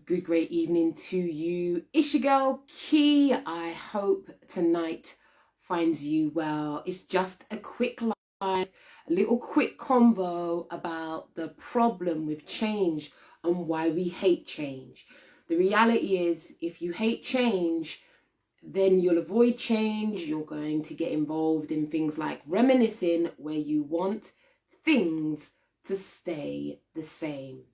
Good, great evening to you. It's your girl, Key. I hope tonight finds you well. It's just a quick live, a little quick convo about the problem with change and why we hate change. The reality is, if you hate change, then you'll avoid change. You're going to get involved in things like reminiscing, where you want things to stay the same.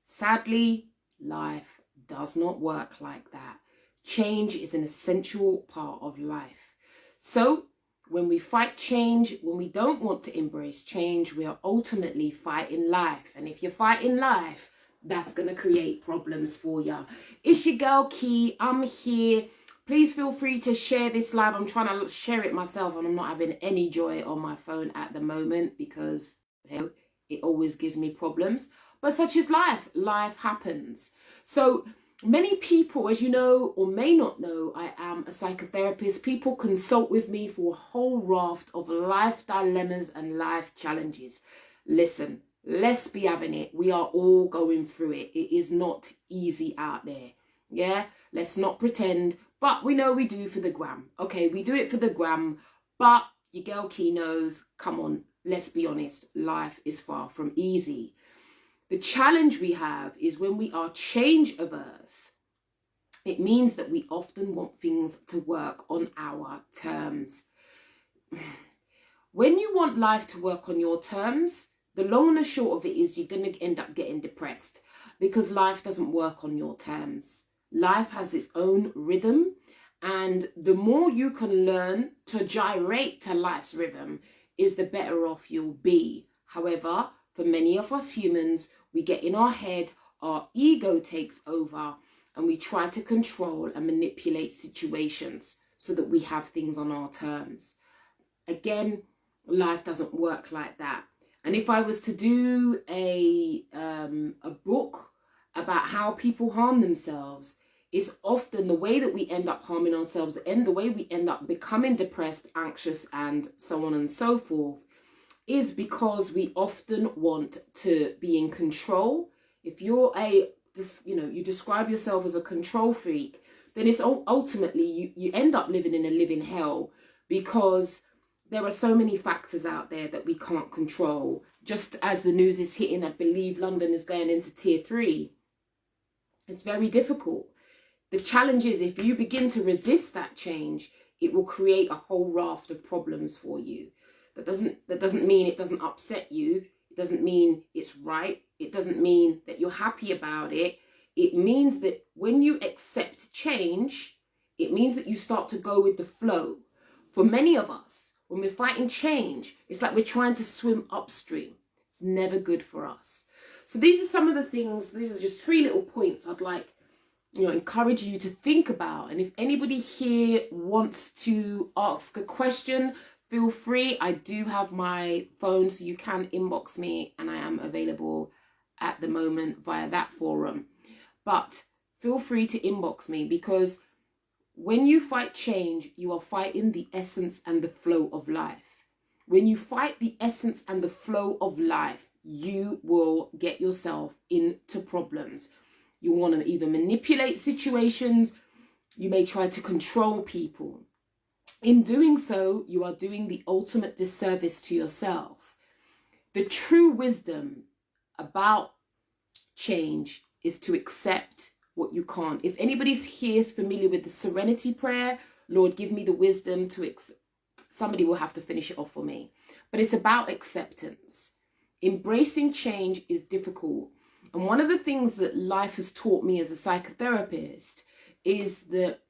Sadly, life does not work like that. Change is an essential part of life. So, when we fight change, when we don't want to embrace change, we are ultimately fighting life. And if you're fighting life, that's going to create problems for you. It's your girl, Key. I'm here. Please feel free to share this live. I'm trying to share it myself and I'm not having any joy on my phone at the moment because it always gives me problems. But such is life. Life happens. So many people, as you know or may not know, I am a psychotherapist. People consult with me for a whole raft of life dilemmas and life challenges. Listen, let's be having it. We are all going through it. It is not easy out there. Yeah, let's not pretend. But we know we do for the gram. Okay, we do it for the gram. But your girl Key knows, come on, let's be honest, life is far from easy. The challenge we have is when we are change averse, it means that we often want things to work on our terms. When you want life to work on your terms, the long and the short of it is you're going to end up getting depressed because life doesn't work on your terms. Life has its own rhythm, and the more you can learn to gyrate to life's rhythm is the better off you'll be. However, for many of us humans, we get in our head, our ego takes over, and we try to control and manipulate situations so that we have things on our terms. Again, life doesn't work like that. And if I was to do a book about how people harm themselves, it's often the way that we end up harming ourselves, the way we end up becoming depressed, anxious, and so on and so forth, is because we often want to be in control. If you're you describe yourself as a control freak, then it's ultimately you end up living in a living hell because there are so many factors out there that we can't control. Just as the news is hitting, I believe London is going into tier 3. It's very difficult. The challenge is if you begin to resist that change, it will create a whole raft of problems for you. That doesn't mean it doesn't upset you. It doesn't mean it's right. It doesn't mean that you're happy about it. It means that when you accept change, it means that you start to go with the flow. For many of us, when we're fighting change, it's like we're trying to swim upstream. It's never good for us. So these are some of the things, these are just 3 little points I'd like, encourage you to think about. And if anybody here wants to ask a question, feel free. I do have my phone, so you can inbox me, and I am available at the moment via that forum. But feel free to inbox me, because when you fight change, you are fighting the essence and the flow of life. When you fight the essence and the flow of life, you will get yourself into problems. You want to either manipulate situations, you may try to control people. In doing so, you are doing the ultimate disservice to yourself. The true wisdom about change is to accept what you can't. If anybody's here is familiar with the serenity prayer, Lord, give me the wisdom to somebody will have to finish it off for me. But it's about acceptance. Embracing change is difficult. And one of the things that life has taught me as a psychotherapist is that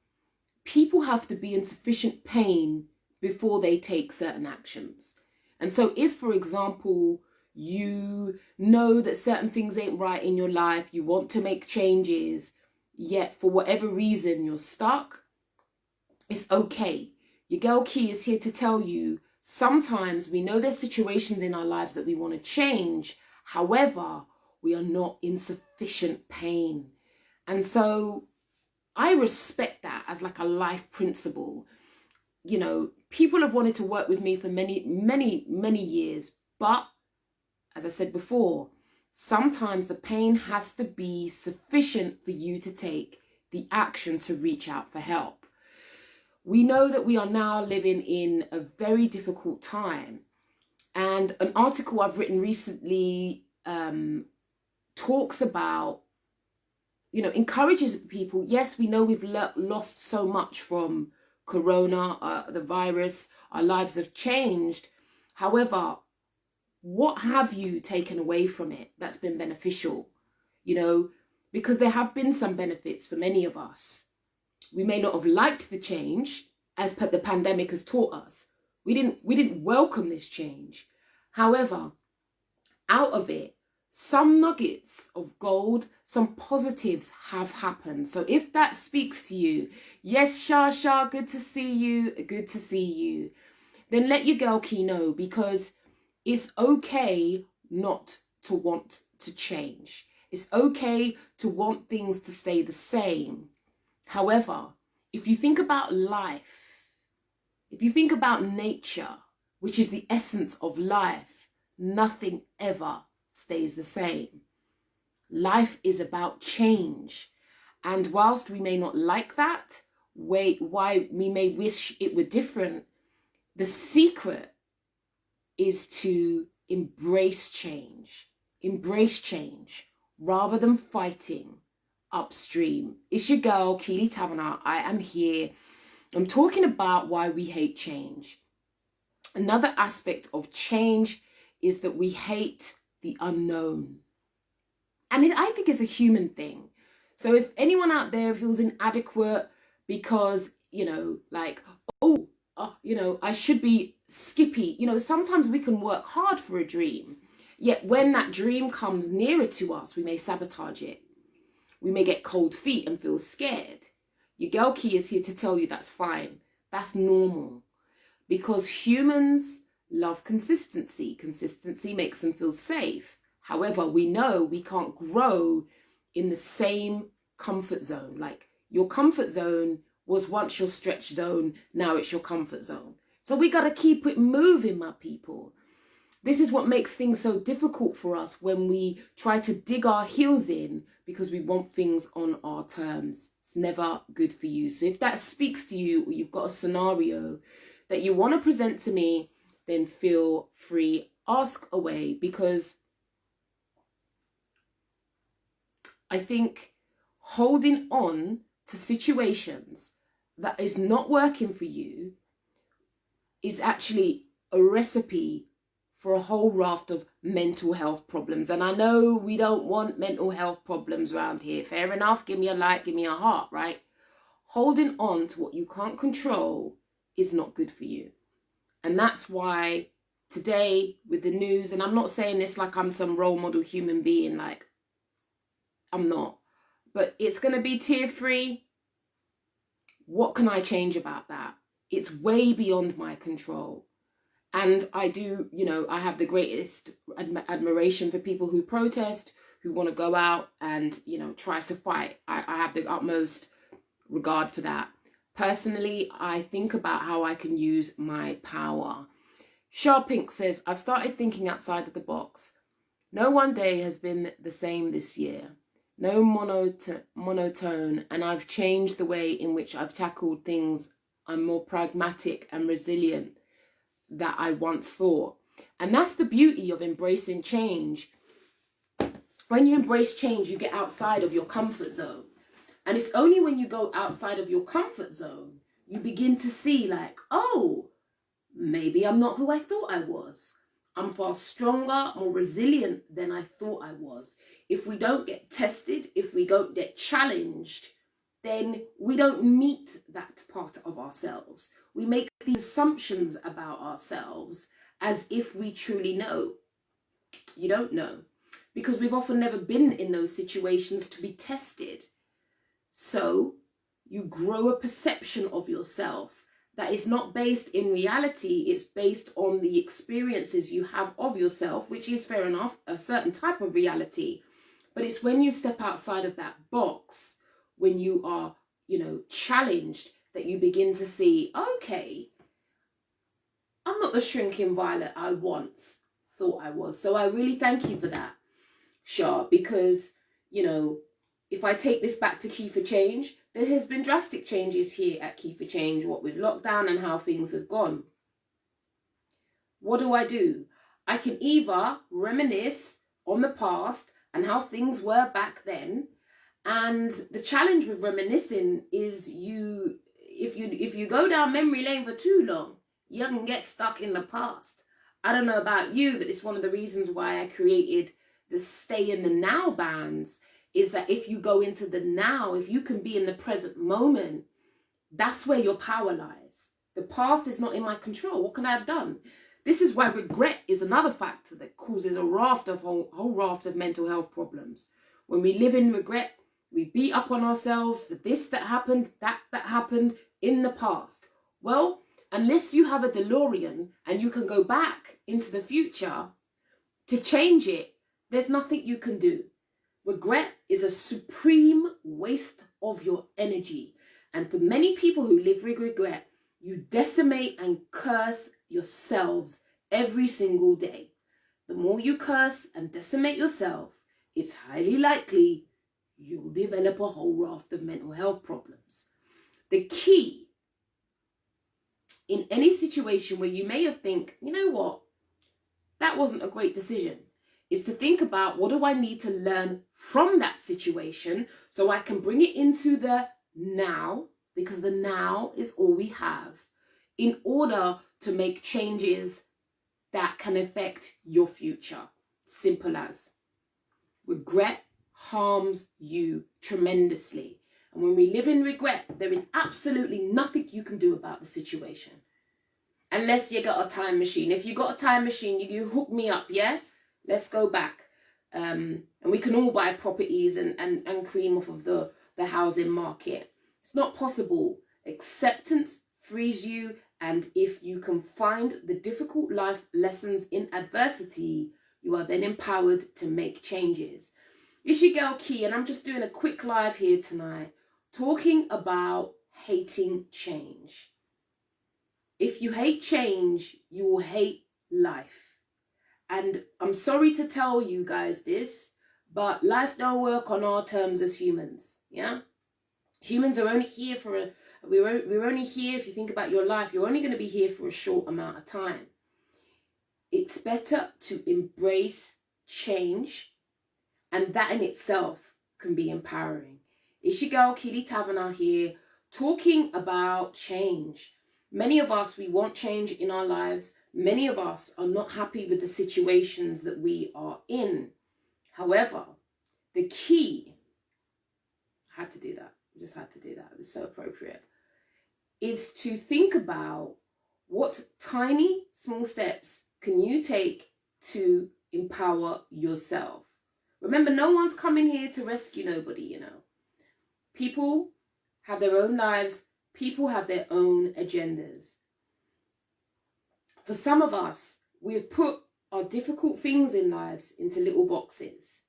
people have to be in sufficient pain before they take certain actions. And so if, for example, you know that certain things ain't right in your life, you want to make changes, yet for whatever reason you're stuck, it's okay. Your girl Key is here to tell you, sometimes we know there's situations in our lives that we want to change. However, we are not in sufficient pain. And so I respect that as like a life principle. People have wanted to work with me for many, many, many years. But as I said before, sometimes the pain has to be sufficient for you to take the action to reach out for help. We know that we are now living in a very difficult time. And an article I've written recently talks about, encourages people. Yes, we know we've lost so much from Corona, the virus. Our lives have changed. However, what have you taken away from it that's been beneficial? Because there have been some benefits for many of us. We may not have liked the change, as the pandemic has taught us. We didn't welcome this change. However, out of it, some nuggets of gold, some positives have happened. So if that speaks to you, yes, Shah, good to see you. Then let your girl Key know, because it's okay not to want to change. It's okay to want things to stay the same. However, if you think about life, if you think about nature, which is the essence of life, nothing ever stays the same. Life is about change. And whilst we may not like that, why we may wish it were different, the secret is to embrace change rather than fighting upstream. It's your girl, Keely Taverner. I am here. I'm talking about why we hate change. Another aspect of change is that we hate the unknown. And I think it's a human thing. So if anyone out there feels inadequate because, I should be skippy. Sometimes we can work hard for a dream. Yet when that dream comes nearer to us, we may sabotage it. We may get cold feet and feel scared. Your girl Key is here to tell you that's fine. That's normal. Because humans love consistency. Consistency makes them feel safe. However, we know we can't grow in the same comfort zone. Like, your comfort zone was once your stretch zone, now it's your comfort zone. So we got to keep it moving, my people. This is what makes things so difficult for us when we try to dig our heels in because we want things on our terms. It's never good for you. So if that speaks to you, or you've got a scenario that you want to present to me, then feel free, ask away, because I think holding on to situations that is not working for you is actually a recipe for a whole raft of mental health problems. And I know we don't want mental health problems around here. Fair enough. Give me a like, give me a heart, right? Holding on to what you can't control is not good for you. And that's why today with the news, and I'm not saying this like I'm some role model human being, like I'm not, but it's going to be tier 3. What can I change about that? It's way beyond my control. And I do, I have the greatest admiration for people who protest, who want to go out and, try to fight. I have the utmost regard for that. Personally, I think about how I can use my power. Shah Pink says, I've started thinking outside of the box. No one day has been the same this year. No monotone, and I've changed the way in which I've tackled things. I'm more pragmatic and resilient than I once thought. And that's the beauty of embracing change. When you embrace change, you get outside of your comfort zone. And it's only when you go outside of your comfort zone, you begin to see like, oh, maybe I'm not who I thought I was. I'm far stronger, more resilient than I thought I was. If we don't get tested, if we don't get challenged, then we don't meet that part of ourselves. We make these assumptions about ourselves as if we truly know. You don't know, because we've often never been in those situations to be tested. So you grow a perception of yourself that is not based in reality. It's based on the experiences you have of yourself, which is fair enough, a certain type of reality. But it's when you step outside of that box, when you are, challenged, that you begin to see, okay, I'm not the shrinking violet I once thought I was. So I really thank you for that. Sure, because, you know, if I take this back to Key for Change, there has been drastic changes here at Key for Change, what with lockdown and how things have gone. What do? I can either reminisce on the past and how things were back then. And the challenge with reminiscing is if you go down memory lane for too long, you can get stuck in the past. I don't know about you, but it's one of the reasons why I created the Stay in the Now bands, is that if you go into the now, if you can be in the present moment, that's where your power lies. The past is not in my control. What can I have done? This is why regret is another factor that causes a whole raft of mental health problems. When we live in regret, we beat up on ourselves for this that happened, that happened in the past. Well, unless you have a DeLorean and you can go back into the future to change it, there's nothing you can do. Regret is a supreme waste of your energy. And for many people who live with regret, you decimate and curse yourselves every single day. The more you curse and decimate yourself, it's highly likely you'll develop a whole raft of mental health problems. The key in any situation where you may have think, you know what, that wasn't a great decision, is to think about, what do I need to learn from that situation so I can bring it into the now, because the now is all we have, in order to make changes that can affect your future. Simple as. Regret harms you tremendously. And when we live in regret, there is absolutely nothing you can do about the situation. Unless you got a time machine. If you got a time machine, you hook me up, yeah? Let's go back. And we can all buy properties and cream off of the housing market. It's not possible. Acceptance frees you. And if you can find the difficult life lessons in adversity, you are then empowered to make changes. It's your girl Key, and I'm just doing a quick live here tonight, talking about hating change. If you hate change, you will hate life. And I'm sorry to tell you guys this, but life don't work on our terms as humans, yeah? Humans are only here for we're only here, if you think about your life, you're only going to be here for a short amount of time. It's better to embrace change, and that in itself can be empowering. It's your girl, Keely Taverner here, talking about change. Many of us, we want change in our lives. Many of us are not happy with the situations that we are in. However, the key, I had to do that. I just had to do that. It was so appropriate. Is to think about what tiny, small steps can you take to empower yourself. Remember, no one's coming here to rescue nobody, you know. People have their own lives. People have their own agendas. For some of us, we have put our difficult things in lives into little boxes.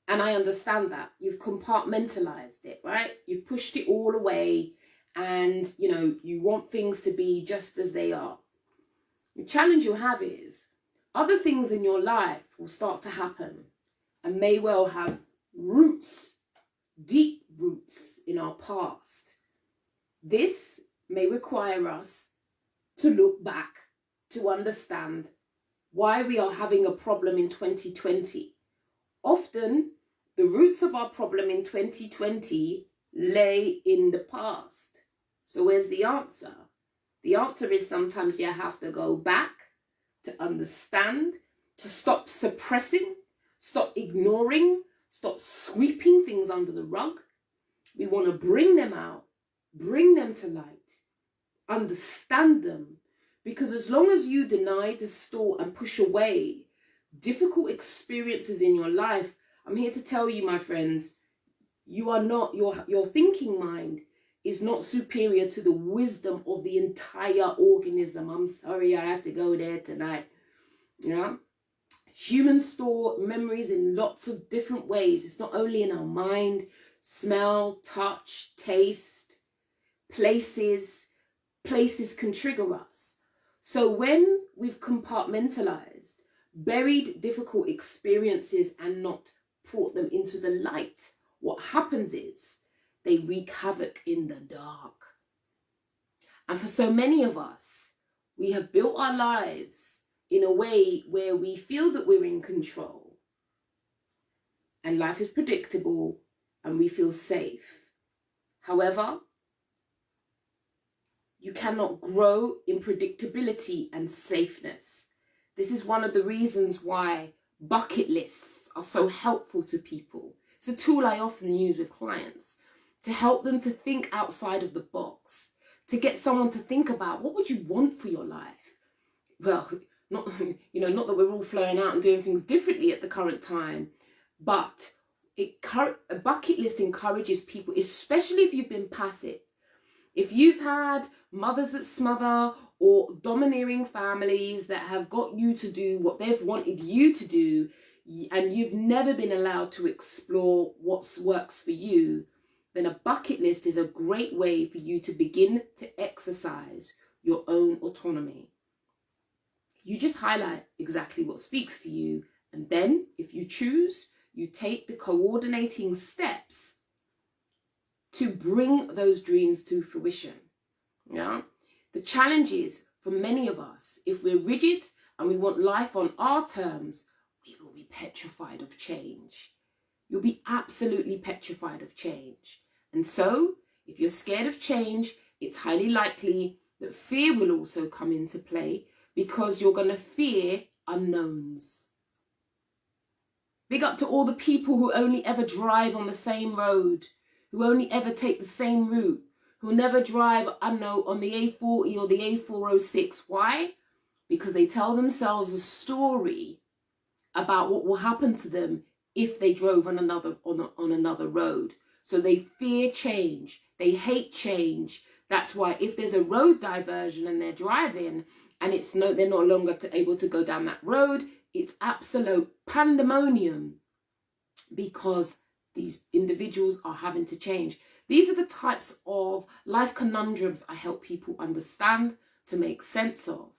And I understand that. You've compartmentalized it, right? You've pushed it all away, and, you know, you want things to be just as they are. The challenge you have is other things in your life will start to happen and may well have roots, deep roots in our past. This may require us to look back to understand why we are having a problem in 2020. Often, the roots of our problem in 2020 lay in the past. So where's the answer? The answer is sometimes you have to go back to understand, to stop suppressing, stop ignoring, stop sweeping things under the rug. We want to bring them out, bring them to light, understand them. Because as long as you deny, distort, and push away difficult experiences in your life, I'm here to tell you, my friends, you are not, your thinking mind is not superior to the wisdom of the entire organism. I'm sorry I had to go there tonight. Yeah. Humans store memories in lots of different ways. It's not only in our mind, smell, touch, taste, places can trigger us. So when we've compartmentalized, buried difficult experiences and not brought them into the light, what happens is they wreak havoc in the dark. And for so many of us, we have built our lives in a way where we feel that we're in control and life is predictable and we feel safe. However, you cannot grow in predictability and safeness. This is one of the reasons why bucket lists are so helpful to people. It's a tool I often use with clients to help them to think outside of the box, to get someone to think about what would you want for your life. Well, not that we're all flowing out and doing things differently at the current time, but a bucket list encourages people, especially if you've been passive. If you've had mothers that smother or domineering families that have got you to do what they've wanted you to do, and you've never been allowed to explore what works for you, then a bucket list is a great way for you to begin to exercise your own autonomy. You just highlight exactly what speaks to you, and then if you choose, you take the coordinating steps to bring those dreams to fruition. Yeah? The challenge is, for many of us, if we're rigid and we want life on our terms, we will be petrified of change. You'll be absolutely petrified of change. And so, if you're scared of change, it's highly likely that fear will also come into play, because you're going to fear unknowns. Big up to all the people who only ever drive on the same road, who only ever take the same route, who never drive, on the A40 or the A406. Why? Because they tell themselves a story about what will happen to them if they drove on another road. So they fear change. They hate change. That's why if there's a road diversion and they're driving and they're no longer able to go down that road, it's absolute pandemonium, because these individuals are having to change. These are the types of life conundrums I help people understand, to make sense of.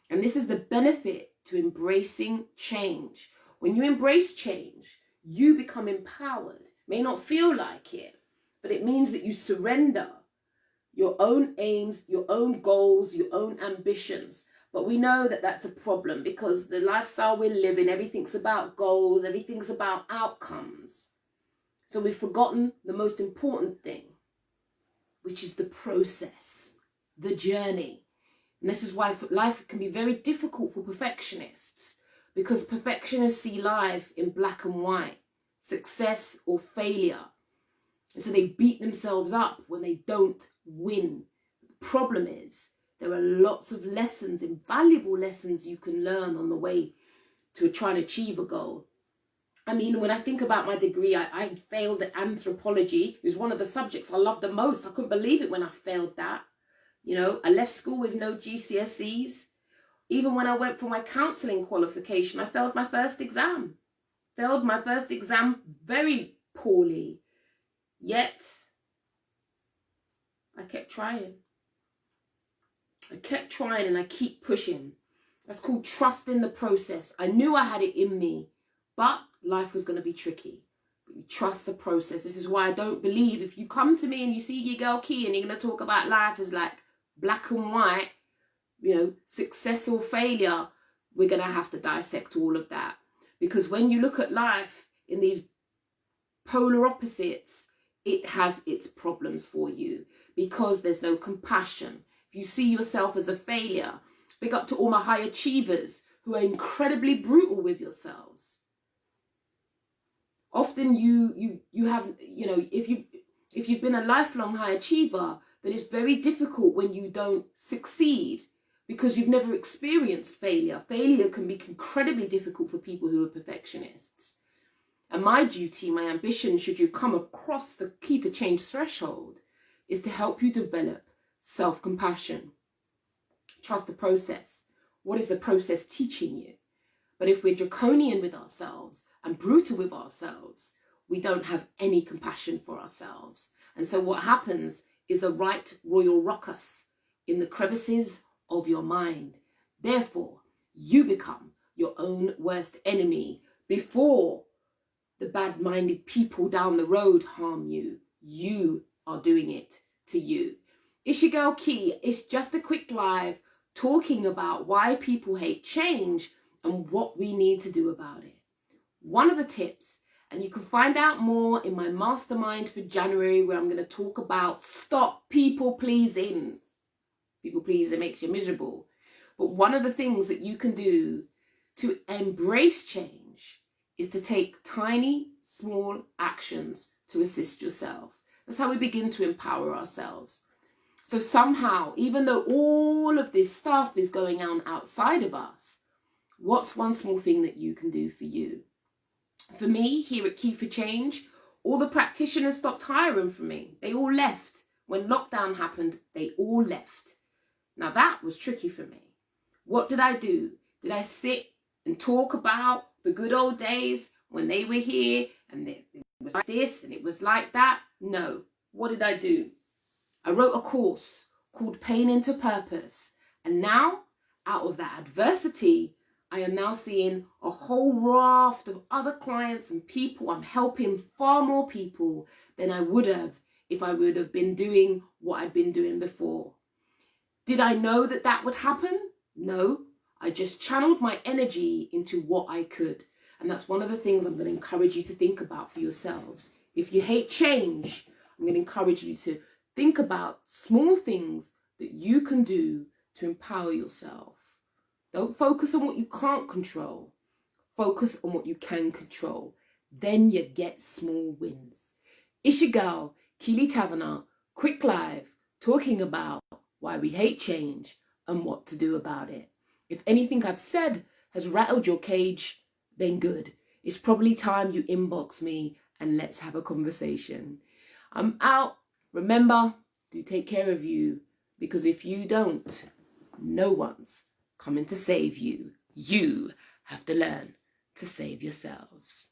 And this is the benefit to embracing change. When you embrace change, you become empowered. May not feel like it, but it means that you surrender your own aims, your own goals, your own ambitions. But we know that that's a problem, because the lifestyle we're living, everything's about goals, everything's about outcomes. So we've forgotten the most important thing, which is the process, the journey. And this is why life can be very difficult for perfectionists, because perfectionists see life in black and white, success or failure. And so they beat themselves up when they don't win. The problem is, there are lots of lessons, invaluable lessons you can learn on the way to trying to achieve a goal. I mean, when I think about my degree, I failed at anthropology. It was one of the subjects I loved the most. I couldn't believe it when I failed that. I left school with no GCSEs. Even when I went for my counselling qualification, I failed my first exam. Failed my first exam very poorly. Yet, I kept trying. I kept trying and I keep pushing. That's called trusting the process. I knew I had it in me, but life was going to be tricky. But you trust the process. This is why I don't believe if you come to me and you see your girl Key and you're going to talk about life as like black and white, success or failure, we're going to have to dissect all of that. Because when you look at life in these polar opposites, it has its problems for you, because there's no compassion. If you see yourself as a failure, big up to all my high achievers who are incredibly brutal with yourselves. Often you have, if you've been a lifelong high achiever, then it's very difficult when you don't succeed, because you've never experienced failure. Failure can be incredibly difficult for people who are perfectionists. And my duty, my ambition, should you come across the key for change threshold, is to help you develop self-compassion. Trust the process. What is the process teaching you? But if we're draconian with ourselves and brutal with ourselves, we don't have any compassion for ourselves. And so what happens is a right royal ruckus in the crevices of your mind. Therefore, you become your own worst enemy before the bad-minded people down the road harm you. You are doing it to you. It's your girl Key. It's just a quick live talking about why people hate change and what we need to do about it. One of the tips, and you can find out more in my mastermind for January, where I'm going to talk about stop people pleasing. People pleasing makes you miserable. But one of the things that you can do to embrace change is to take tiny, small actions to assist yourself. That's how we begin to empower ourselves. So somehow, even though all of this stuff is going on outside of us, what's one small thing that you can do for you? For me, here at Key for Change, all the practitioners stopped hiring for me. They all left. When lockdown happened, they all left. Now that was tricky for me. What did I do? Did I sit and talk about the good old days when they were here and it was like this and it was like that? No. What did I do? I wrote a course called Pain into Purpose. And now, out of that adversity, I am now seeing a whole raft of other clients and people. I'm helping far more people than I would have if I would have been doing what I'd been doing before. Did I know that that would happen? No. I just channeled my energy into what I could. And that's one of the things I'm going to encourage you to think about for yourselves. If you hate change, I'm going to encourage you to think about small things that you can do to empower yourself. Don't focus on what you can't control. Focus on what you can control. Then you get small wins. It's your girl, Keely Taverner, quick live, talking about why we hate change and what to do about it. If anything I've said has rattled your cage, then good. It's probably time you inbox me and let's have a conversation. I'm out. Remember, do take care of you, because if you don't, no one's coming to save you. You have to learn to save yourselves.